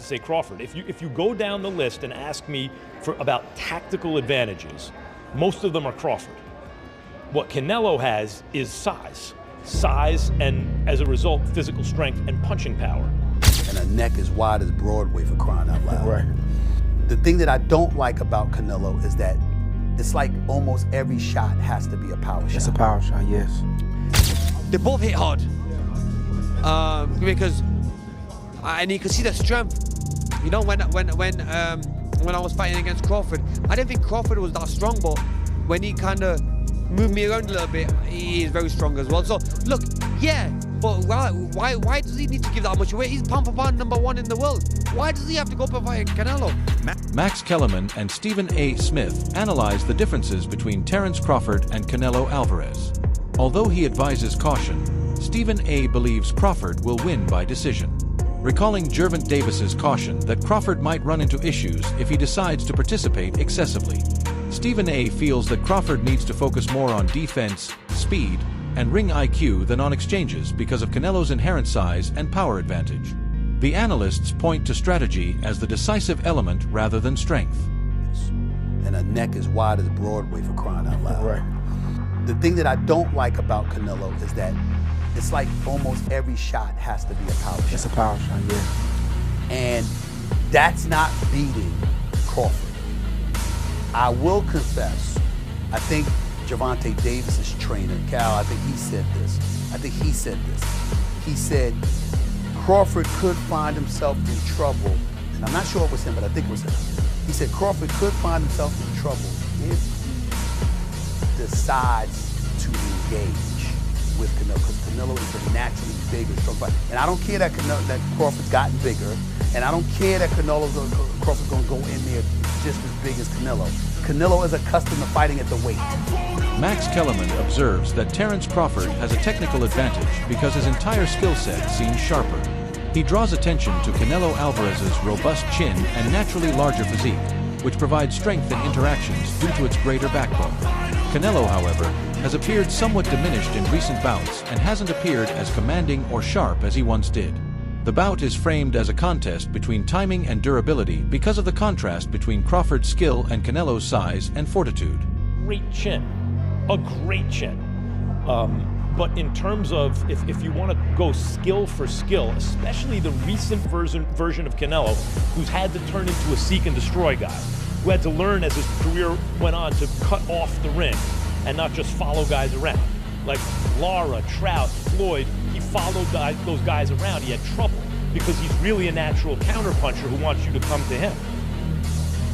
say Crawford. If you go down the list and ask me about tactical advantages, most of them are Crawford. What Canelo has is size, and as a result, physical strength and punching power. And a neck as wide as Broadway, for crying out loud. Right. The thing that I don't like about Canelo is that it's like almost every shot has to be a power shot. It's a power shot, yes. They both hit hard. Because and you can see the strength. You know, when I was fighting against Crawford, I didn't think Crawford was that strong, but when he kind of moved me around a little bit, he is very strong as well. So look, yeah, but why does he need to give that much away? He's pound for pound #1 in the world. Why does he have to go up and fight Canelo? Max Kellerman and Stephen A. Smith analyzed the differences between Terence Crawford and Canelo Alvarez. Although he advises caution, Stephen A. believes Crawford will win by decision, recalling Gervonta Davis's caution that Crawford might run into issues if he decides to participate excessively. Stephen A. feels that Crawford needs to focus more on defense, speed, and ring IQ than on exchanges because of Canelo's inherent size and power advantage. The analysts point to strategy as the decisive element rather than strength. And a neck as wide as Broadway, for crying out loud. Right. The thing that I don't like about Canelo is that it's like almost every shot has to be a power shot. It's a power shot, yes. And that's not beating Crawford. I will confess, I think Gervonta Davis's trainer, Cal, I think he said this. He said Crawford could find himself in trouble, and I'm not sure it was him, but I think it was him. He said Crawford could find himself in trouble if he decides to engage with Canelo, because Canelo is a naturally bigger, strong fighter. And I don't care that Crawford's gotten bigger, and I don't care that Crawford's going to go in there just as big as Canelo. Canelo is accustomed to fighting at the weight. Max Kellerman observes that Terence Crawford has a technical advantage because his entire skill set seems sharper. He draws attention to Canelo Alvarez's robust chin and naturally larger physique, which provides strength in interactions due to its greater backbone. Canelo, however, has appeared somewhat diminished in recent bouts and hasn't appeared as commanding or sharp as he once did. The bout is framed as a contest between timing and durability because of the contrast between Crawford's skill and Canelo's size and fortitude. Great chin, a great chin. But in terms of, if you want to go skill for skill, especially the recent version of Canelo, who's had to turn into a seek and destroy guy, who had to learn as his career went on to cut off the ring and not just follow guys around. Like Lara, Trout, Floyd, he followed those guys around. He had trouble because he's really a natural counterpuncher who wants you to come to him.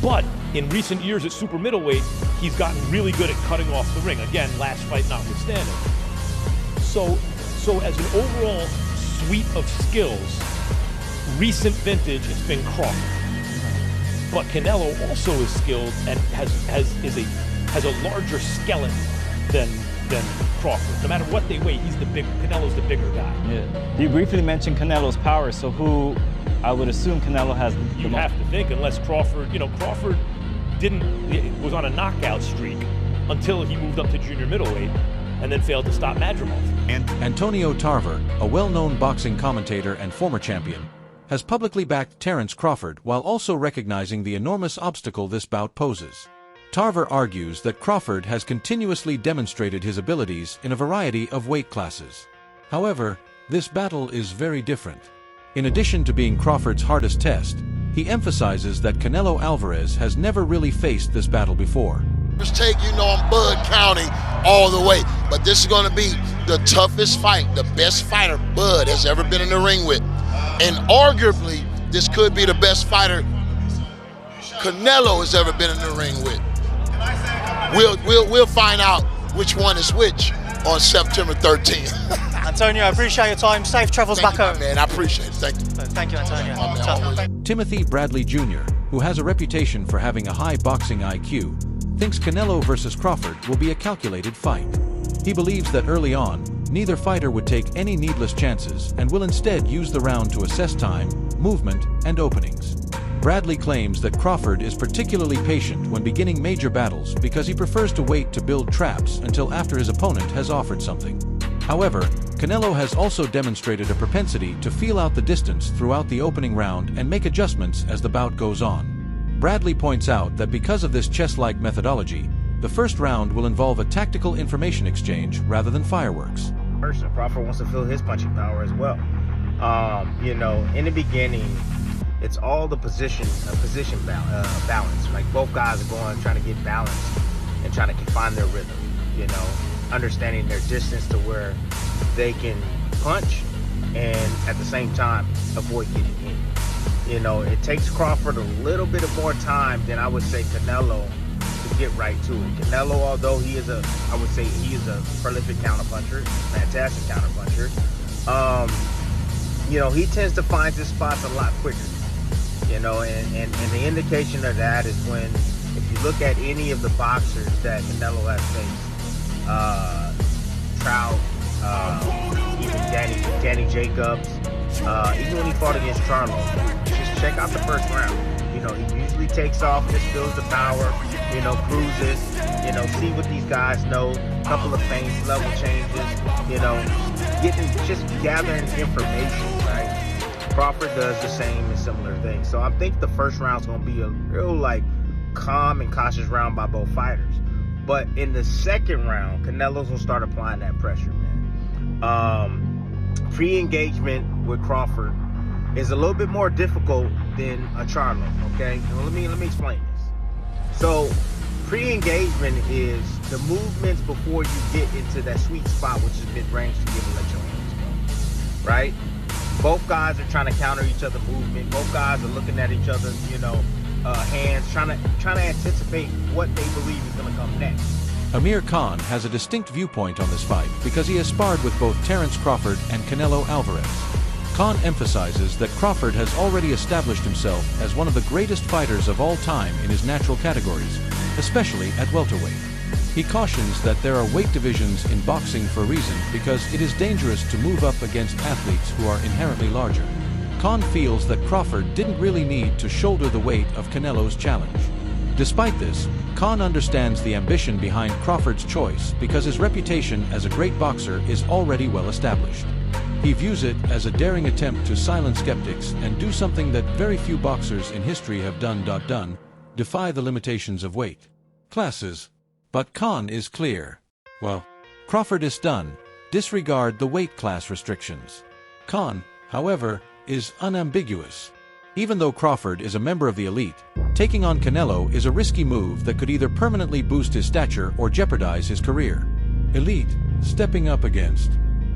But in recent years at super middleweight, he's gotten really good at cutting off the ring. Again, last fight notwithstanding. So as an overall suite of skills, recent vintage, it's been Crawford. But Canelo also is skilled and has a larger skeleton than Crawford. No matter what they weigh, Canelo's the bigger guy. Yeah. You briefly mentioned Canelo's power, so who I would assume Canelo has the You most. have to think, unless Crawford was on a knockout streak until he moved up to junior middleweight and then failed to stop Madrimov. Antonio Tarver, a well-known boxing commentator and former champion, has publicly backed Terence Crawford while also recognizing the enormous obstacle this bout poses. Tarver argues that Crawford has continuously demonstrated his abilities in a variety of weight classes. However, this battle is very different. In addition to being Crawford's hardest test, he emphasizes that Canelo Alvarez has never really faced this battle before. First take, you know I'm Bud County all the way, but this is going to be the toughest fight, the best fighter Bud has ever been in the ring with. And arguably, this could be the best fighter Canelo has ever been in the ring with. We'll find out which one is which on September 13th. Antonio, I appreciate your time. Safe travels back home. Man, I appreciate it. Thank you. Thank you, Antonio. Timothy Bradley Jr., who has a reputation for having a high boxing IQ, thinks Canelo versus Crawford will be a calculated fight. He believes that early on, neither fighter would take any needless chances and will instead use the round to assess time, movement, and openings. Bradley claims that Crawford is particularly patient when beginning major battles because he prefers to wait to build traps until after his opponent has offered something. However, Canelo has also demonstrated a propensity to feel out the distance throughout the opening round and make adjustments as the bout goes on. Bradley points out that because of this chess-like methodology, the first round will involve a tactical information exchange rather than fireworks. Crawford wants to feel his punching power as well. You know, in the beginning, it's all the position balance. Like both guys are going, trying to get balance and trying to find their rhythm, you know, understanding their distance to where they can punch and at the same time avoid getting in. You know, it takes Crawford a little bit of more time than I would say Canelo to get right to it. Canelo, although I would say he is a prolific counterpuncher, fantastic counterpuncher, you know, he tends to find his spots a lot quicker. You know, and the indication of that is when, if you look at any of the boxers that Canelo has faced, Trout, even Danny Jacobs, even when he fought against Charlo, just check out the first round. You know, he usually takes off, just feels the power, you know, cruises, you know, see what these guys know, a couple of feints, level changes, you know, just gathering information, right? Crawford does the same and similar things. So I think the first round's going to be a real, like, calm and cautious round by both fighters. But in the second round, Canelo's going to start applying that pressure, man. Pre-engagement with Crawford is a little bit more difficult than a Charlo, okay? Now, let me explain this. So pre-engagement is the movements before you get into that sweet spot, which is mid-range, to be able to let your hands go, right? Both guys are trying to counter each other's movement. Both guys are looking at each other's, you know, hands, trying to anticipate what they believe is going to come next. Amir Khan has a distinct viewpoint on this fight because he has sparred with both Terence Crawford and Canelo Alvarez. Khan emphasizes that Crawford has already established himself as one of the greatest fighters of all time in his natural categories, especially at welterweight. He cautions that there are weight divisions in boxing for a reason because it is dangerous to move up against athletes who are inherently larger. Khan feels that Crawford didn't really need to shoulder the weight of Canelo's challenge. Despite this, Khan understands the ambition behind Crawford's choice because his reputation as a great boxer is already well established. He views it as a daring attempt to silence skeptics and do something that very few boxers in history have done. Defy the limitations of weight classes. But Khan is clear. Well, Crawford is done. Disregard the weight class restrictions. Khan, however, is unambiguous. Even though Crawford is a member of the elite, taking on Canelo is a risky move that could either permanently boost his stature or jeopardize his career. Elite, stepping up against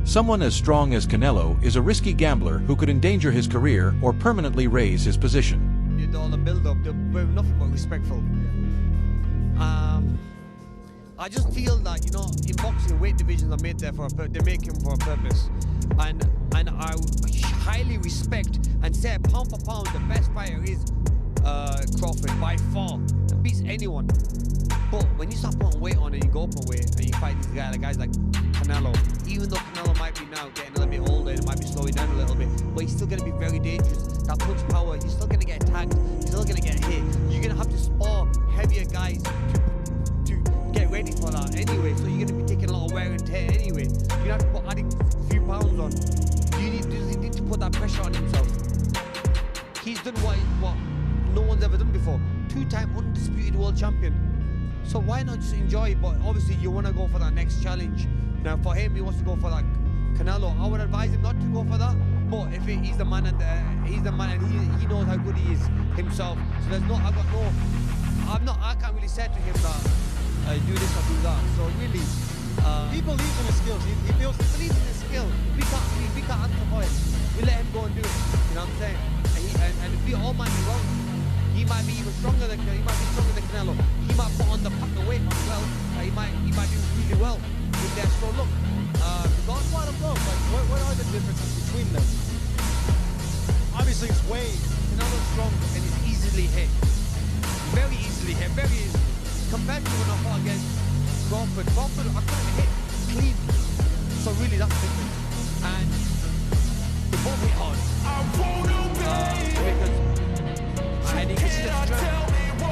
someone as strong as Canelo is a risky gambler who could endanger his career or permanently raise his position. You did all the build-up, they were nothing but respectful. I just feel that, you know, in boxing, weight divisions are made there they make him for a purpose. And I highly respect and say pound for pound the best fighter is Crawford by far, and beats anyone. But when you start putting weight on and you go up a weight and you fight these guys like Canelo, even though Canelo might be now getting a little bit older, it might be slowing down a little bit, but he's still going to be very dangerous. That punch power, he's still going to get attacked, he's still going to get hit. You're going to have to spar heavier guys to get ready for that anyway, so you're going to be taking a lot of wear and tear anyway. You're going to have to put adding a few pounds on. Does he need to put that pressure on himself? He's done what no one's ever done before. Two-time undisputed world champion. So why not just enjoy it? But obviously you want to go for that next challenge. Now for him, he wants to go for that Canelo. I would advise him not to go for that. But if he's the man and he knows how good he is himself. So there's I can't really say to him that do this or do that. So really, he believes in his skills. He believes in his skill. We can't answer for him. We let him go and do it. You know what I'm saying? And if we all might be wrong, he might be even stronger than Canelo. He might put on the weight as well. He might do really well in there. So look, regardless of like, what are the differences between them? Obviously, it's weight. Canelo's strong and he's easily hit. Very easily hit. Very easy. Compared to when I fought against Crawford, I couldn't hit clean. So really, that's different. And they both hit hard. And you can see the strength. When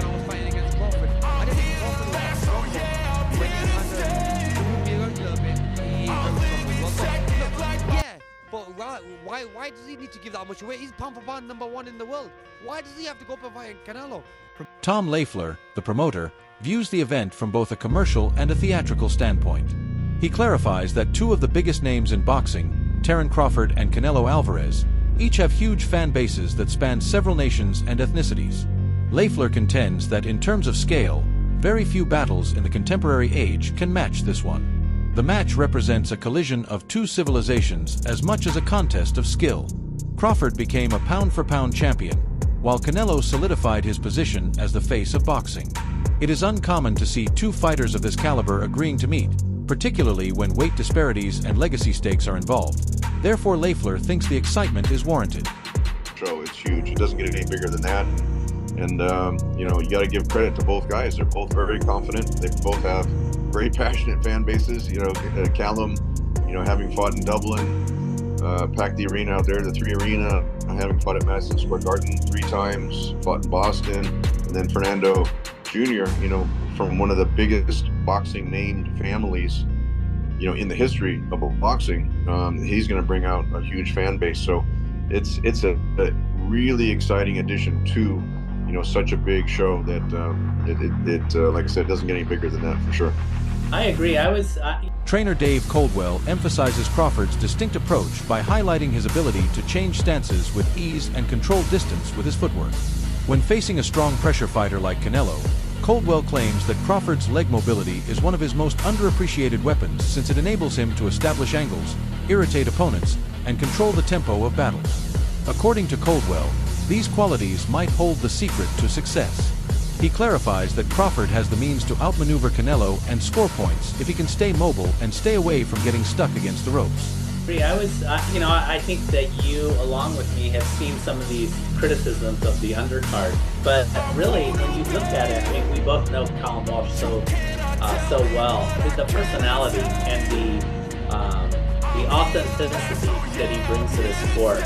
I was fighting against Crawford, I didn't think Crawford was that strong. When he had to move me around a little bit, much weight. He's pound for pound #1 in the world. Why does he have to go up and fight Canelo? Tom Lafleur, the promoter, views the event from both a commercial and a theatrical standpoint. He clarifies that two of the biggest names in boxing, Terence Crawford and Canelo Alvarez, each have huge fan bases that span several nations and ethnicities. Lafleur contends that in terms of scale, very few battles in the contemporary age can match this one. The match represents a collision of two civilizations as much as a contest of skill. Crawford became a pound-for-pound champion, while Canelo solidified his position as the face of boxing. It is uncommon to see two fighters of this caliber agreeing to meet, particularly when weight disparities and legacy stakes are involved. Therefore, Lafleur thinks the excitement is warranted. So it's huge. It doesn't get any bigger than that. And, you got to give credit to both guys. They're both very confident. They both have very passionate fan bases. Callum, having fought in Dublin, packed the arena out there, the 3 Arena, having fought at Madison Square Garden 3 times, fought in Boston. And then Fernando Jr., from one of the biggest boxing named families, in the history of boxing, he's going to bring out a huge fan base. So it's a really exciting addition to, such a big show that like I said, doesn't get any bigger than that for sure. I agree. Trainer Dave Coldwell emphasizes Crawford's distinct approach by highlighting his ability to change stances with ease and control distance with his footwork. When facing a strong pressure fighter like Canelo, Coldwell claims that Crawford's leg mobility is one of his most underappreciated weapons since it enables him to establish angles, irritate opponents, and control the tempo of battles. According to Coldwell, these qualities might hold the secret to success. He clarifies that Crawford has the means to outmaneuver Canelo and score points if he can stay mobile and stay away from getting stuck against the ropes. I think that you, along with me, have seen some of these criticisms of the undercard. But really, when you look at it, I mean, we both know Colin Walsh so well. The personality and the authenticity that he brings to this sport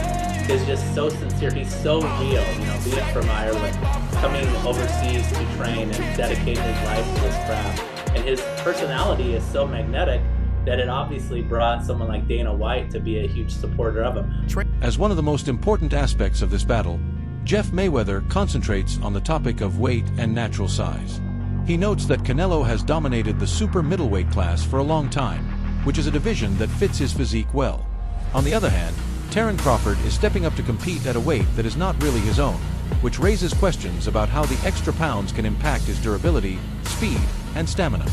is just so sincere. He's so real, being from Ireland, coming overseas to train and dedicating his life to this craft. And his personality is so magnetic that it obviously brought someone like Dana White to be a huge supporter of him. As one of the most important aspects of this battle, Jeff Mayweather concentrates on the topic of weight and natural size. He notes that Canelo has dominated the super middleweight class for a long time, which is a division that fits his physique well. On the other hand, Terence Crawford is stepping up to compete at a weight that is not really his own, which raises questions about how the extra pounds can impact his durability, speed, and stamina.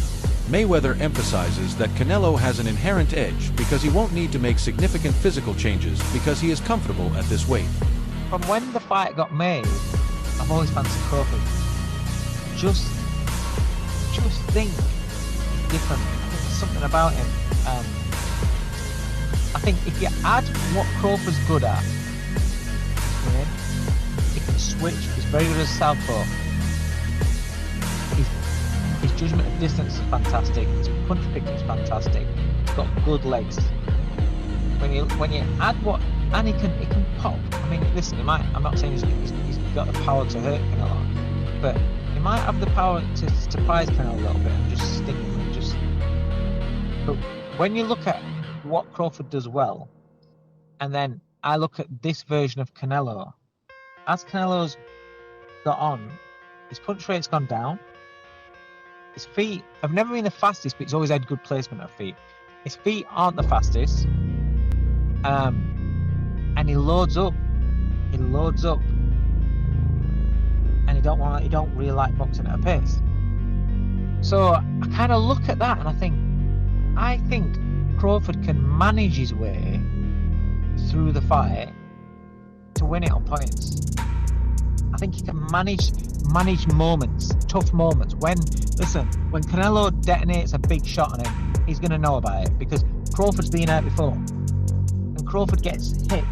Mayweather emphasizes that Canelo has an inherent edge because he won't need to make significant physical changes because he is comfortable at this weight. From when the fight got made, I've always fancied Crawford. Just think different. I think there's something about him. I think if you add what Crawford's good at, he can switch. He's very good as southpaw. His judgment of distance is fantastic. His punch picking is fantastic. He's got good legs. When you add what, and he can pop. I mean, listen, I'm not saying he's got the power to hurt Canelo, but he might have the power to surprise Canelo a little bit and just sting him. But when you look at what Crawford does well, and then I look at this version of Canelo, as Canelo's got on, his punch rate's gone down. His feet have never been the fastest, but he's always had good placement of feet. His feet aren't the fastest, and he loads up, and he don't really like boxing at a pace. So I kind of look at that and I think Crawford can manage his way through the fight to win it on points. I think he can manage moments, tough moments. When Canelo detonates a big shot on him, he's going to know about it because Crawford's been out before. When Crawford gets hit,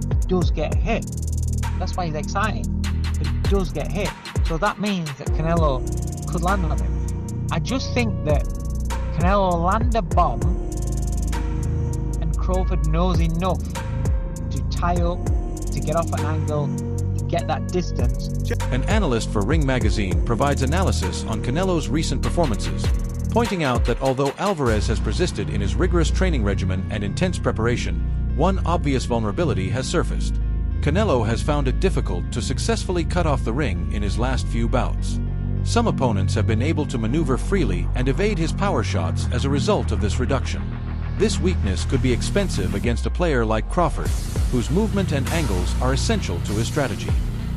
he does get hit. That's why he's exciting. But he does get hit. So that means that Canelo could land on him. I just think that Canelo will land a bomb and Crawford knows enough to tie up, to get off an angle, to get that distance. An analyst for Ring Magazine provides analysis on Canelo's recent performances, pointing out that although Alvarez has persisted in his rigorous training regimen and intense preparation, one obvious vulnerability has surfaced. Canelo has found it difficult to successfully cut off the ring in his last few bouts. Some opponents have been able to maneuver freely and evade his power shots as a result of this reduction. This weakness could be expensive against a player like Crawford, whose movement and angles are essential to his strategy.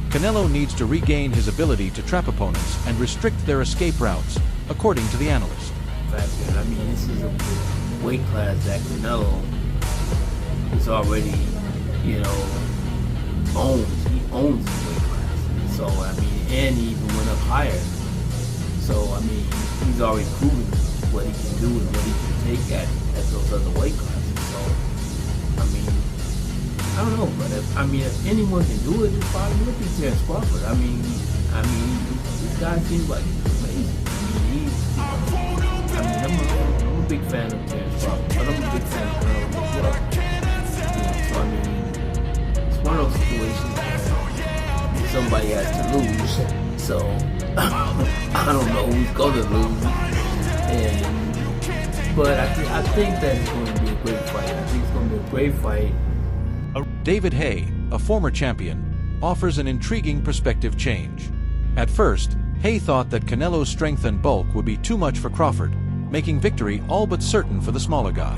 Canelo needs to regain his ability to trap opponents and restrict their escape routes, according to the analyst. I mean, this is a weight class that Canelo is already, you know, owns. He owns the weight class. So, I mean, and he even went up higher. So, I mean, he's already proven what he can do and what he can take at those other weight classes. So, I mean, I don't know, but if anyone can do it, it's probably would be Terence Crawford. I mean, this guy seems like he's amazing. I'm a big fan of Terence Crawford, but I'm a big fan of Canelo as well. So I mean, it's one of those situations where somebody has to lose. So I don't know who's gonna lose. But I think that it's going to be a great fight. I think it's going to be a great fight. David Haye, a former champion, offers an intriguing perspective change. At first, Haye thought that Canelo's strength and bulk would be too much for Crawford, making victory all but certain for the smaller guy.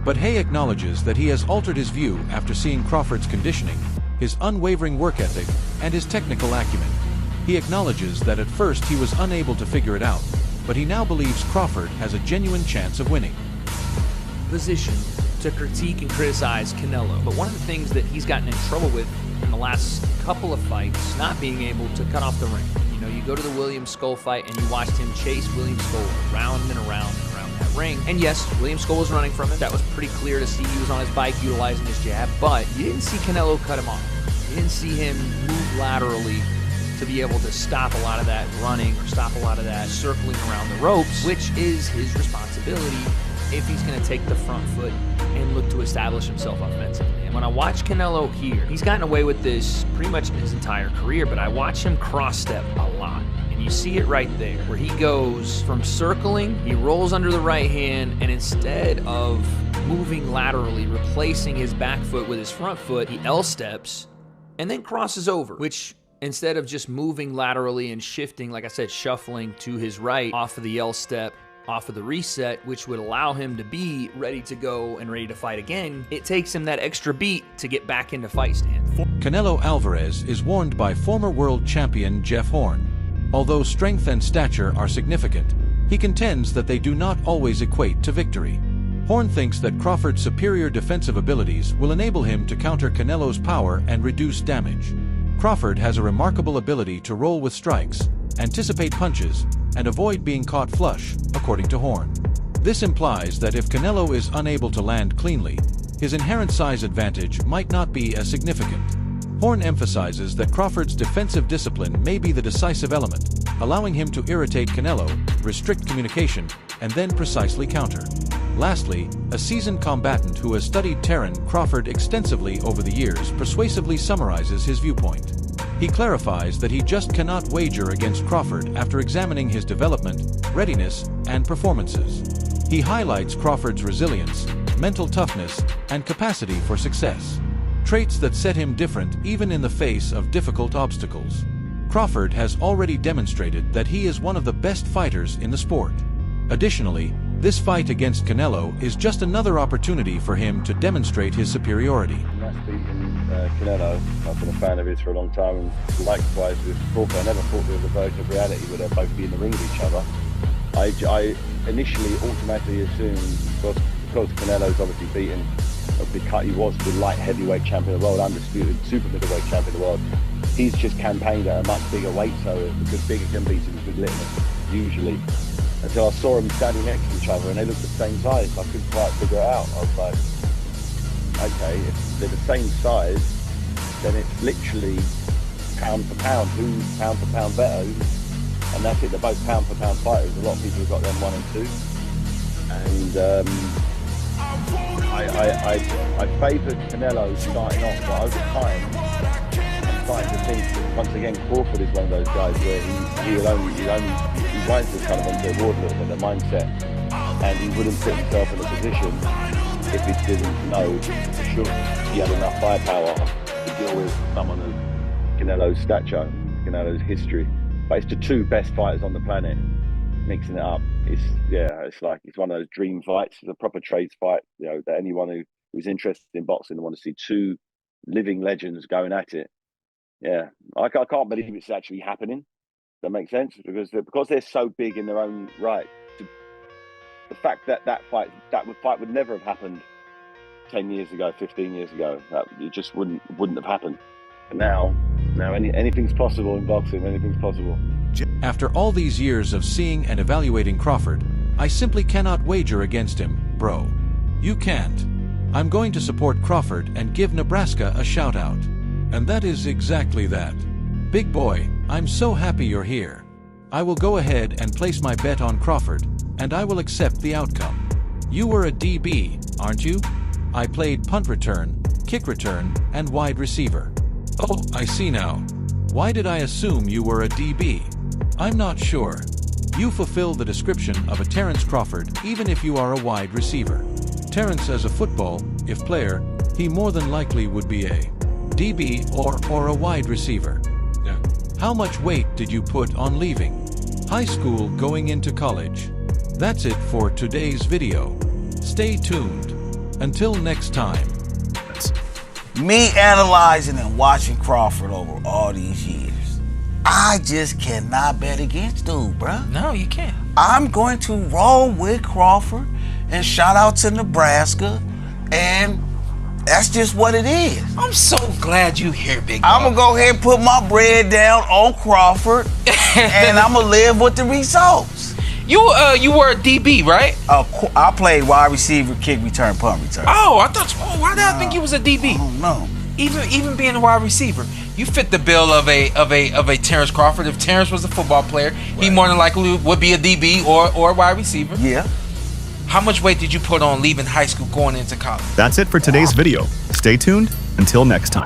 But Haye acknowledges that he has altered his view after seeing Crawford's conditioning, his unwavering work ethic, and his technical acumen. He acknowledges that at first he was unable to figure it out, but he now believes Crawford has a genuine chance of winning. Position to critique and criticize Canelo, but one of the things that he's gotten in trouble with in the last couple of fights, not being able to cut off the ring. You know, you go to the William Skull fight and you watched him chase William Skull around and around and around that ring. And yes, William Skull was running from him. That was pretty clear to see. He was on his bike utilizing his jab, but you didn't see Canelo cut him off. You didn't see him move laterally to be able to stop a lot of that running or stop a lot of that circling around the ropes, which is his responsibility if he's going to take the front foot and look to establish himself offensively. And when I watch Canelo here, he's gotten away with this pretty much in his entire career, but I watch him cross-step a lot. And you see it right there, where he goes from circling, he rolls under the right hand, and instead of moving laterally, replacing his back foot with his front foot, he L-steps and then crosses over, which instead of just moving laterally and shifting, like I said, shuffling to his right off of the L-step, off of the reset, which would allow him to be ready to go and ready to fight again, it takes him that extra beat to get back into fight stand. Canelo Alvarez is warned by former world champion Jeff Horn. Although strength and stature are significant, he contends that they do not always equate to victory. Horn thinks that Crawford's superior defensive abilities will enable him to counter Canelo's power and reduce damage. Crawford has a remarkable ability to roll with strikes, anticipate punches, and avoid being caught flush, according to Horn. This implies that if Canelo is unable to land cleanly, his inherent size advantage might not be as significant. Horn emphasizes that Crawford's defensive discipline may be the decisive element, allowing him to irritate Canelo, restrict communication, and then precisely counter. Lastly, a seasoned combatant who has studied Terence Crawford extensively over the years persuasively summarizes his viewpoint. He clarifies that he just cannot wager against Crawford after examining his development, readiness, and performances. He highlights Crawford's resilience, mental toughness, and capacity for success, traits that set him different even in the face of difficult obstacles. Crawford has already demonstrated that he is one of the best fighters in the sport. Additionally, this fight against Canelo is just another opportunity for him to demonstrate his superiority. Nice beating Canelo. I've been a fan of his for a long time, and likewise with Crawford. I never thought there was a version of reality where they'd both be in the ring with each other. I initially automatically assumed, because Canelo's obviously beaten, he was the light heavyweight champion of the world, undisputed super middleweight champion of the world. He's just campaigned at a much bigger weight, so because bigger can beat him with littleness, usually. Until I saw them standing next to each other and they looked the same size. I couldn't quite figure it out. I was like, okay, if they're the same size, then it's literally pound for pound. Who's pound for pound better? And that's it, they're both pound for pound fighters. A lot of people have got them 1 and 2. And I favoured Canelo starting off, but over time, I'm starting to think, once again, Crawford is one of those guys where he winds us kind of onto the board a little bit, the mindset, and he wouldn't put himself in a position if he didn't know for sure he had enough firepower to deal with someone of Canelo's stature, Canelo's history. But it's the two best fighters on the planet mixing it up. It's like it's one of those dream fights. It's a proper trades fight. You know, that anyone who's interested in boxing and want to see two living legends going at it. Yeah, I can't believe it's actually happening. That makes sense because they're so big in their own right. The fact that fight would never have happened 10 years ago, 15 years ago. That it just wouldn't have happened. And now anything's possible in boxing. Anything's possible. After all these years of seeing and evaluating Crawford, I simply cannot wager against him, bro. You can't. I'm going to support Crawford and give Nebraska a shout out. And that is exactly that. Big boy, I'm so happy you're here. I will go ahead and place my bet on Crawford, and I will accept the outcome. You were a DB, aren't you? I played punt return, kick return, and wide receiver. Oh, I see now. Why did I assume you were a DB? I'm not sure. You fulfill the description of a Terence Crawford even if you are a wide receiver. Terence as a football, if player, he more than likely would be a DB or a wide receiver. Yeah. How much weight did you put on leaving high school going into college? That's it for today's video. Stay tuned. Until next time. Me analyzing and watching Crawford over all these years, I just cannot bet against dude, bruh. No, you can't. I'm going to roll with Crawford and shout out to Nebraska, and that's just what it is. I'm so glad you here, big dog. I'm going to go ahead and put my bread down on Crawford, and I'm going to live with the results. You were a DB, right? I played wide receiver, kick return, punt return. Oh, I thought. Oh, why did I think you was a DB? I don't know. Even being a wide receiver, you fit the bill of a Terence Crawford. If Terence was a football player, he more than likely would be a DB or a wide receiver. Yeah. How much weight did you put on leaving high school going into college? That's it for today's video. Stay tuned until next time.